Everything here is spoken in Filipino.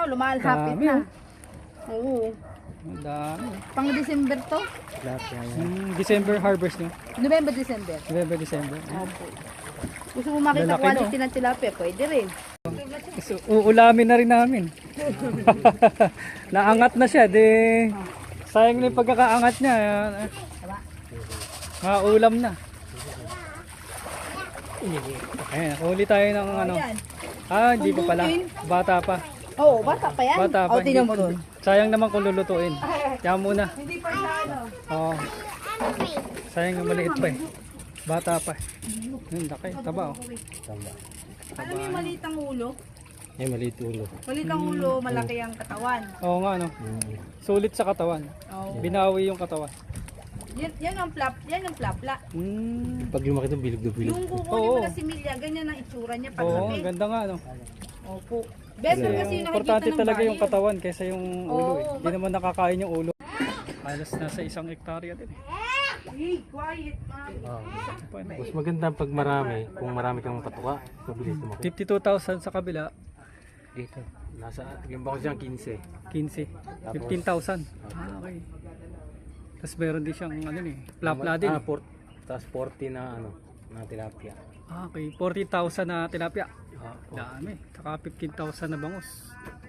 na, lumalapit Dami, na. oh. Oo. Ang dami. Pang December to? December harvest nyo? November, December. November, December. Opo. Gusto mo makita Lalaki, quality ng tilapia, pwede rin. So, uulamin na rin namin. Naangat na siya, di sayang na yung pagkakaangat niya. Maulam na. Ayan, huli tayo ng ano. Ayan. Ah, hindi pa pala. Bata pa. Oo, bata pa yan. Bata pa. O, tingnan mo doon. Sayang naman kung lulutuin. Kaya muna. Hindi pa siya ano. Oo. Sayang na maliit pa eh. Bata pa. Yun, laki. Taba oh. Alam mo yung maliit ang ulo? Maliit ulo. Maliit ang ulo, malaki ang katawan. Oo nga no. Sulit sa katawan. Oo. Binawi yung katawan. Yan ang flap, yan ang flapla. Pag lumaki ito, bilog na bilog. Yung kukunin mo na si Milya, ganyan ang itsura niya pag Oo, lapit. ganda nga no. Opo. Better kasi yung nakikita Importante ng talaga yung bayan. katawan kaysa yung ulo eh. Oo, Hindi naman nakakain yung ulo. Halos nasa 1 hektarya din eh. Hey, quiet, ma'am. Mas maganda pag marami, kung marami kang patuka, mabilis lumaki. 52,000 sa kabila, Dito, nasa, yung bako siyang 15. 15. 15,000. Ah, okay. Tapos meron din siyang ano eh, plapla din. Tapos 40 na ano, na tilapia. Ah, okay. 40,000 na tilapia. Dami. Saka 15,000 na bangus.